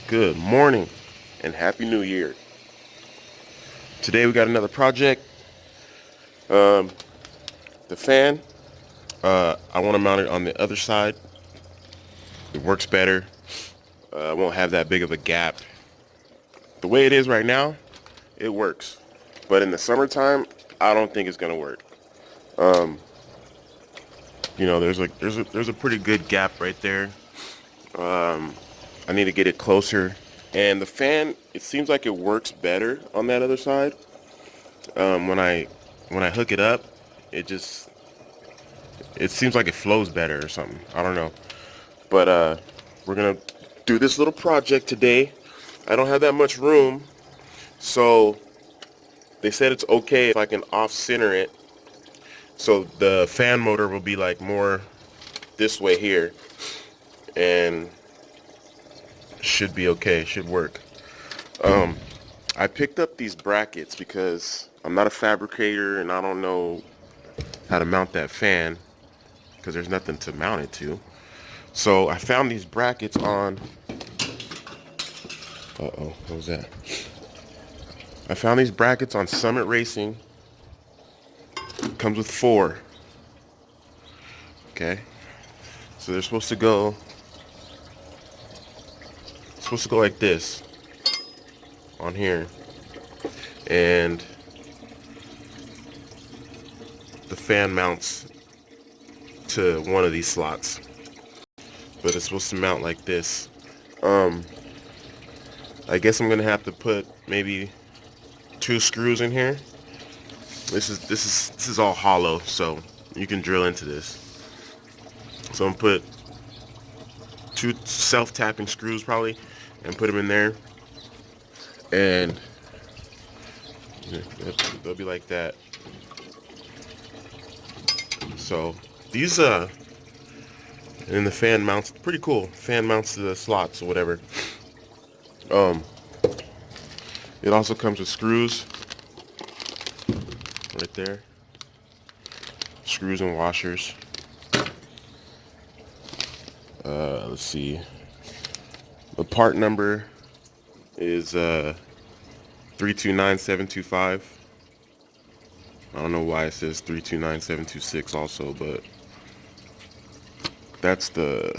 Good morning and Happy New Year. Today we got another project. The fan, I want to mount it on the other side. It works better. I won't have that big of a gap. The way it is right now, it works. But in the summertime, I don't think it's gonna work. There's a pretty good gap right there. I need to get it closer. And the fan, it seems like it works better on that other side. When I hook it up, it just it seems like it flows better or something. I don't know. But we're gonna do this little project today. I don't have that much room, so they said it's okay if I can off center it. So the fan motor will be like more this way here, and should be okay. Should work. I picked up these brackets because I'm not a fabricator and I don't know how to mount that fan because there's nothing to mount it to. So I found these brackets on. What was that? I found these brackets on Summit Racing. Comes with 4. Okay. So they're supposed to go like this on here. And the fan mounts to one of these slots. But it's supposed to mount like this. I guess I'm gonna have to put maybe 2 screws in here. This is all hollow, so you can drill into this. So I'm gonna put 2 self-tapping screws probably, and put them in there, and they'll be like that. So these and the fan mounts, pretty cool. Fan mounts to the slots or whatever. It also comes with screws right there. Screws and washers. Let's see. The part number is 329725. I don't know why it says 329726 also, but that's them.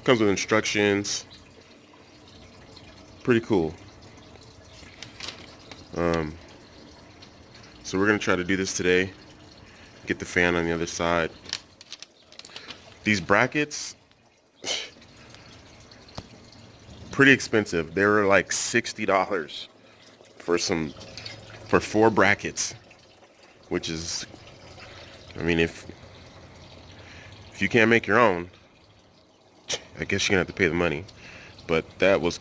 Comes with instructions. Pretty cool. So we're gonna try to do this today. Get the fan on the other side. These brackets, pretty expensive. They were like $60 for 4 brackets, which is, I mean, if you can't make your own, I guess you're gonna have to pay the money. But that was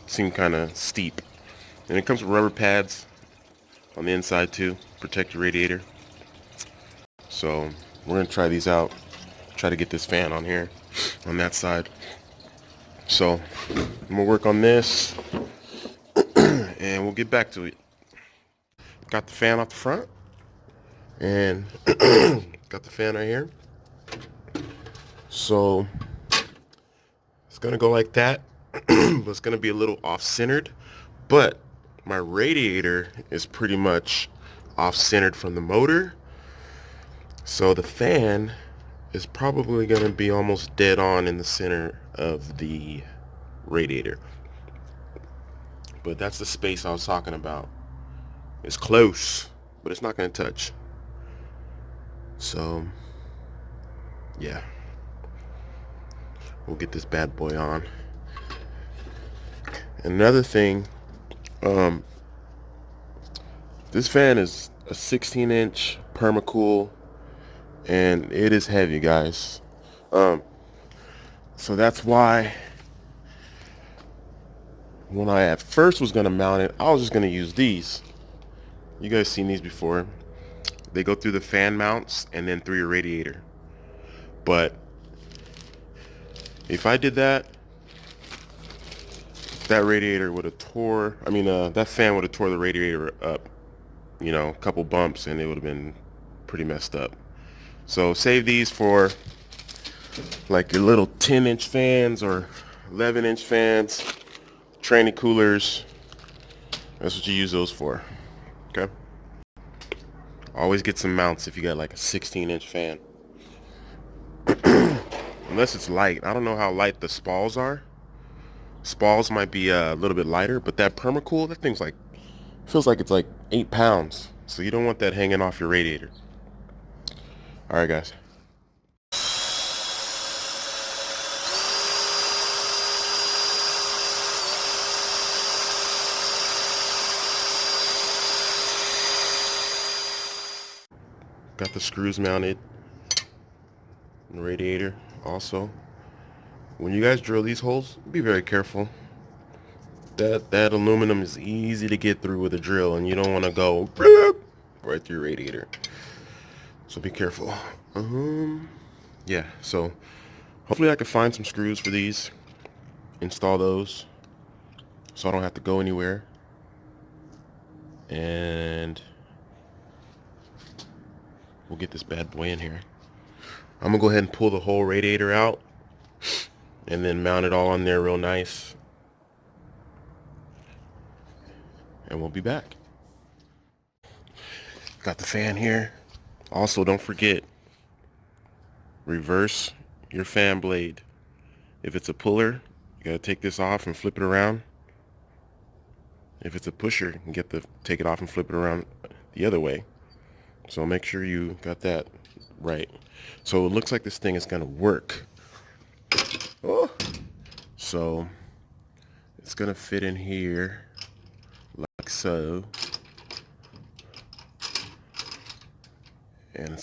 seemed kind of steep. And it comes with rubber pads on the inside too, protect your radiator. So we're gonna try these out. Try to get this fan on here, on that side. So I'm gonna work on this, and we'll get back to it. Got the fan off the front, and got the fan right here. So it's gonna go like that, but it's gonna be a little off-centered. But my radiator is pretty much off-centered from the motor, so the fan is probably going to be almost dead on in the center of the radiator. But that's the space I was talking about. It's close, but it's not going to touch. So yeah, we'll get this bad boy on. Another thing, this fan is a 16-inch permacool, and it is heavy, guys. So that's why when I at first was gonna mount it, I was just gonna use these. You guys seen these before. They go through the fan mounts and then through your radiator. But if I did that, that radiator would have that fan would have tore the radiator up, a couple bumps, and it would have been pretty messed up. So save these for like your little 10-inch fans or 11-inch fans, tranny coolers. That's what you use those for. Okay. Always get some mounts if you got like a 16-inch fan. Unless it's light. I don't know how light the spalls are. Spalls might be a little bit lighter, but that permacool, that thing's like, feels like it's like 8 pounds. So you don't want that hanging off your radiator. All right, guys. Got the screws mounted in the radiator also. When you guys drill these holes, be very careful. That aluminum is easy to get through with a drill, and you don't want to go right through your radiator. So be careful. Yeah, so hopefully I can find some screws for these, install those, so I don't have to go anywhere. And we'll get this bad boy in here. I'm gonna go ahead and pull the whole radiator out and then mount it all on there real nice. And we'll be back. Got the fan here. Also, don't forget, reverse your fan blade. If it's a puller, you gotta take this off and flip it around. If it's a pusher, you get to take it off and flip it around the other way. So make sure you got that right. So it looks like this thing is gonna work. Oh. So it's gonna fit in here like so. And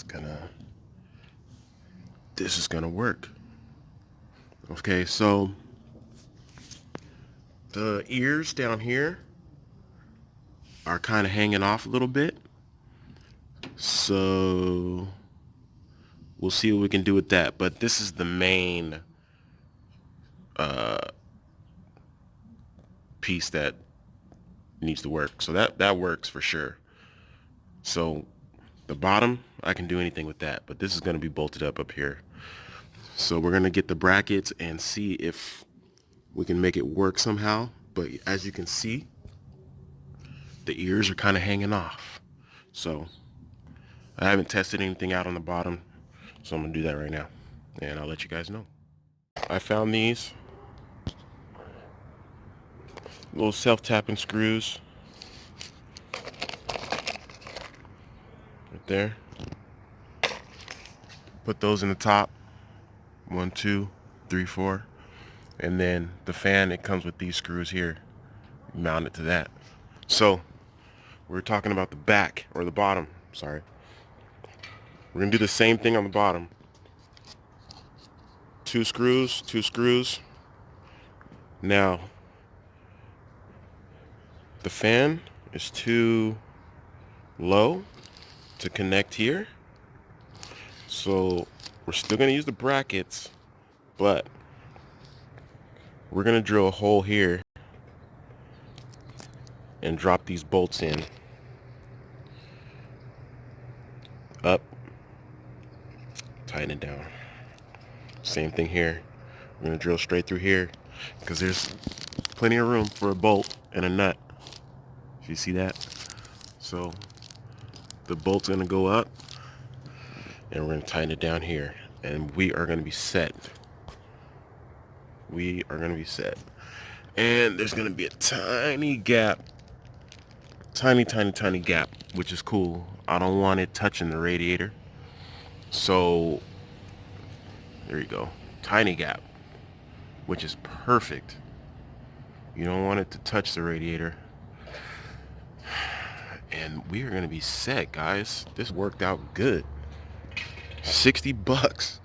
this is gonna work. Okay, so the ears down here are kind of hanging off a little bit. So we'll see what we can do with that. But this is the main piece that needs to work. So that works for sure. So the bottom, I can do anything with that, but this is going to be bolted up here. So we're going to get the brackets and see if we can make it work somehow. But as you can see, the ears are kind of hanging off. So I haven't tested anything out on the bottom, so I'm going to do that right now, and I'll let you guys know. I found these little self-tapping screws right there. Put those in the top. 1, 2, 3, 4. And then the fan, it comes with these screws here. Mount it to that. So we're talking about the back, or the bottom, sorry. We're gonna do the same thing on the bottom. 2 screws, 2 screws. Now, the fan is too low to connect here. So we're still gonna use the brackets, but we're gonna drill a hole here and drop these bolts in. Up, tighten it down. Same thing here. We're gonna drill straight through here because there's plenty of room for a bolt and a nut. You see that? So the bolt's gonna go up and we're gonna tighten it down here, and we are gonna be set. We are gonna be set. And there's gonna be a tiny gap, tiny gap, which is cool. I don't want it touching the radiator. So there you go, tiny gap, which is perfect. You don't want it to touch the radiator. And we are gonna be set, guys. This worked out good. 60 bucks.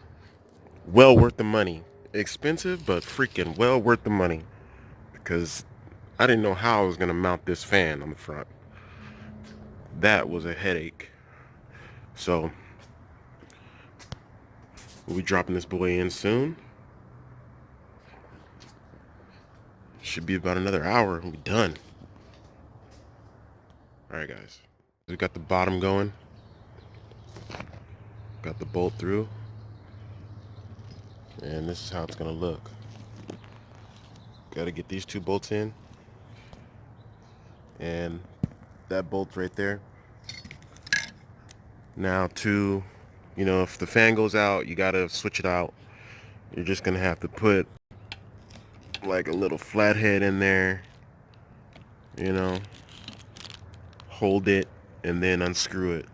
Well worth the money. Expensive, but freaking well worth the money. Because I didn't know how I was gonna mount this fan on the front. That was a headache. So we'll be dropping this boy in soon. Should be about another hour and we'll be done. Alright, guys. We got the bottom going. Got the bolt through. And this is how it's gonna look. Got to get these 2 bolts in, and that bolt right there. Now to, if the fan goes out, you got to switch it out. You're just gonna have to put like a little flathead in there, hold it, and then unscrew it.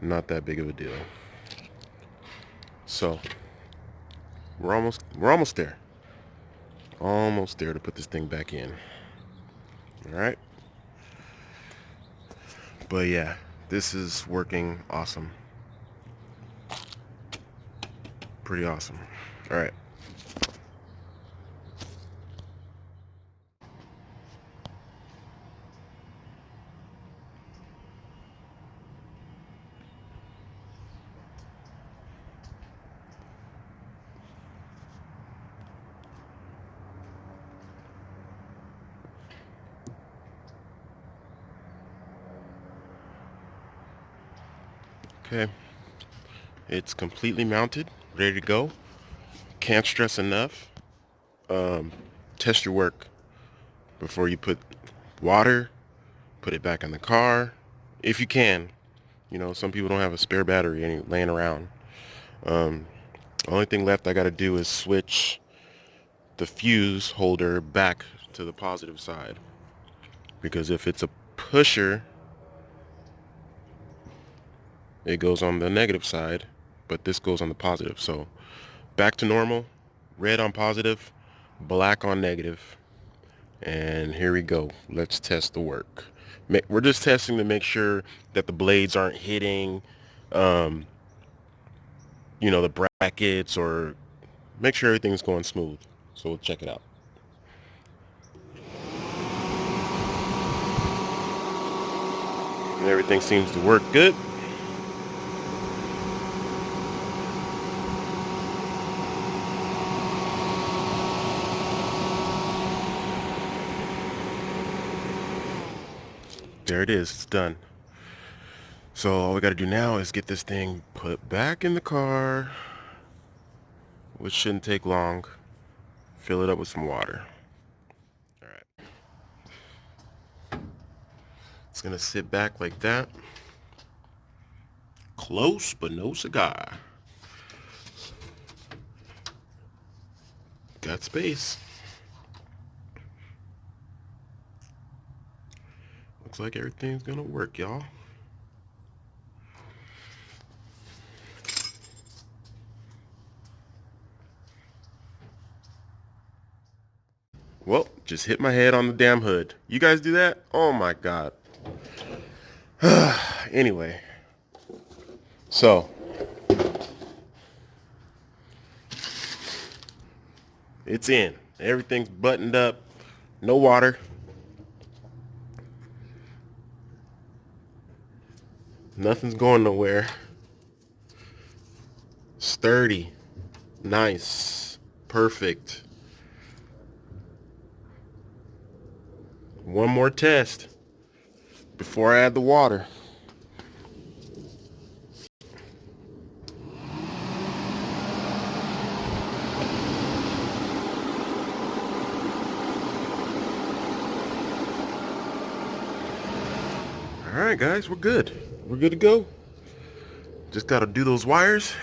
Not that big of a deal. So we're almost there. Almost there to put this thing back in. All right. But yeah, this is working awesome. Pretty awesome. All right. Okay. It's completely mounted, ready to go. Can't stress enough. Test your work before you put water. Put it back in the car if you can. Some people don't have a spare battery laying around. The only thing left I got to do is switch the fuse holder back to the positive side, because if it's a pusher, it goes on the negative side, but this goes on the positive. So back to normal, red on positive, black on negative. And here we go. Let's test the work. We're just testing to make sure that the blades aren't hitting, the brackets, or make sure everything's going smooth. So we'll check it out. And everything seems to work good. There it is. It's done. So all we got to do now is get this thing put back in the car, which shouldn't take long. Fill it up with some water. All right. It's going to sit back like that. Close, but no cigar. Got space. Looks like everything's going to work, y'all. Well, just hit my head on the damn hood. You guys do that? Oh my God. Anyway. So. It's in. Everything's buttoned up. No water. Nothing's going nowhere. Sturdy. Nice. Perfect. One more test before I add the water. All right, guys, we're good. We're good to go. Just got to do those wires.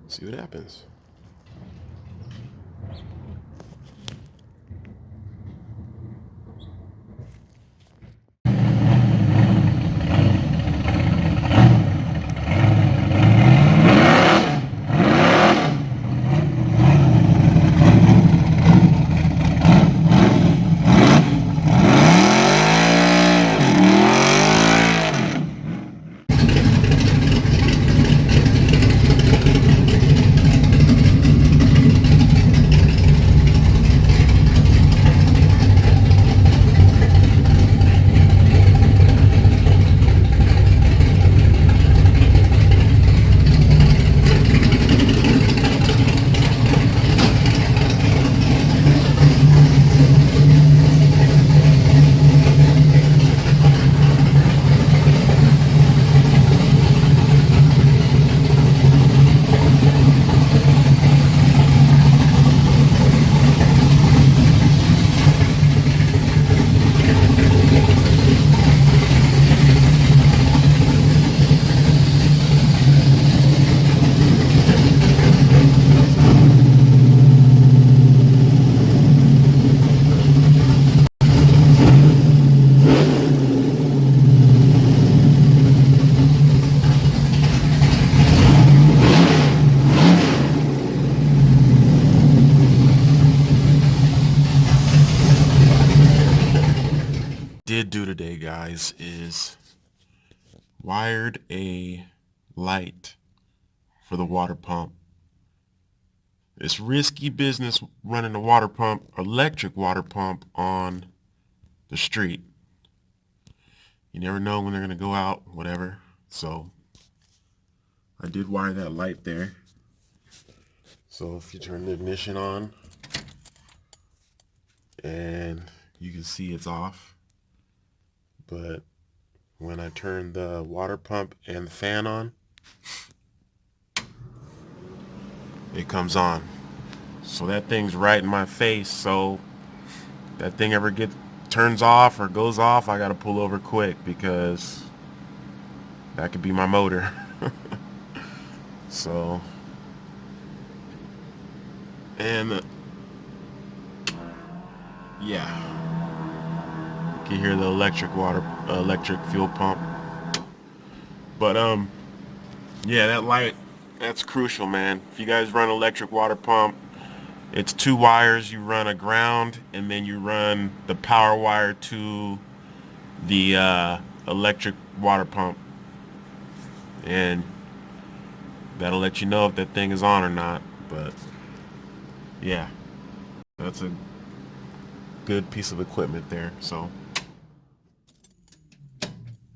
See what happens. guys, is wired a light for the water pump. It's risky business running a water pump, electric water pump, on the street. You never know when they're going to go out, whatever. So I did wire that light there. So if you turn the ignition on, and you can see it's off. But when I turn the water pump and the fan on, it comes on. So that thing's right in my face. So that thing ever turns off or goes off, I gotta pull over quick, because that could be my motor. So, and yeah, you can hear the electric fuel pump. But yeah, that light, that's crucial, man. If you guys run electric water pump, it's 2 wires. You run a ground, and then you run the power wire to the electric water pump, and that'll let you know if that thing is on or not. But yeah, that's a good piece of equipment there. So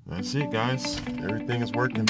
that's it, guys. Everything is working.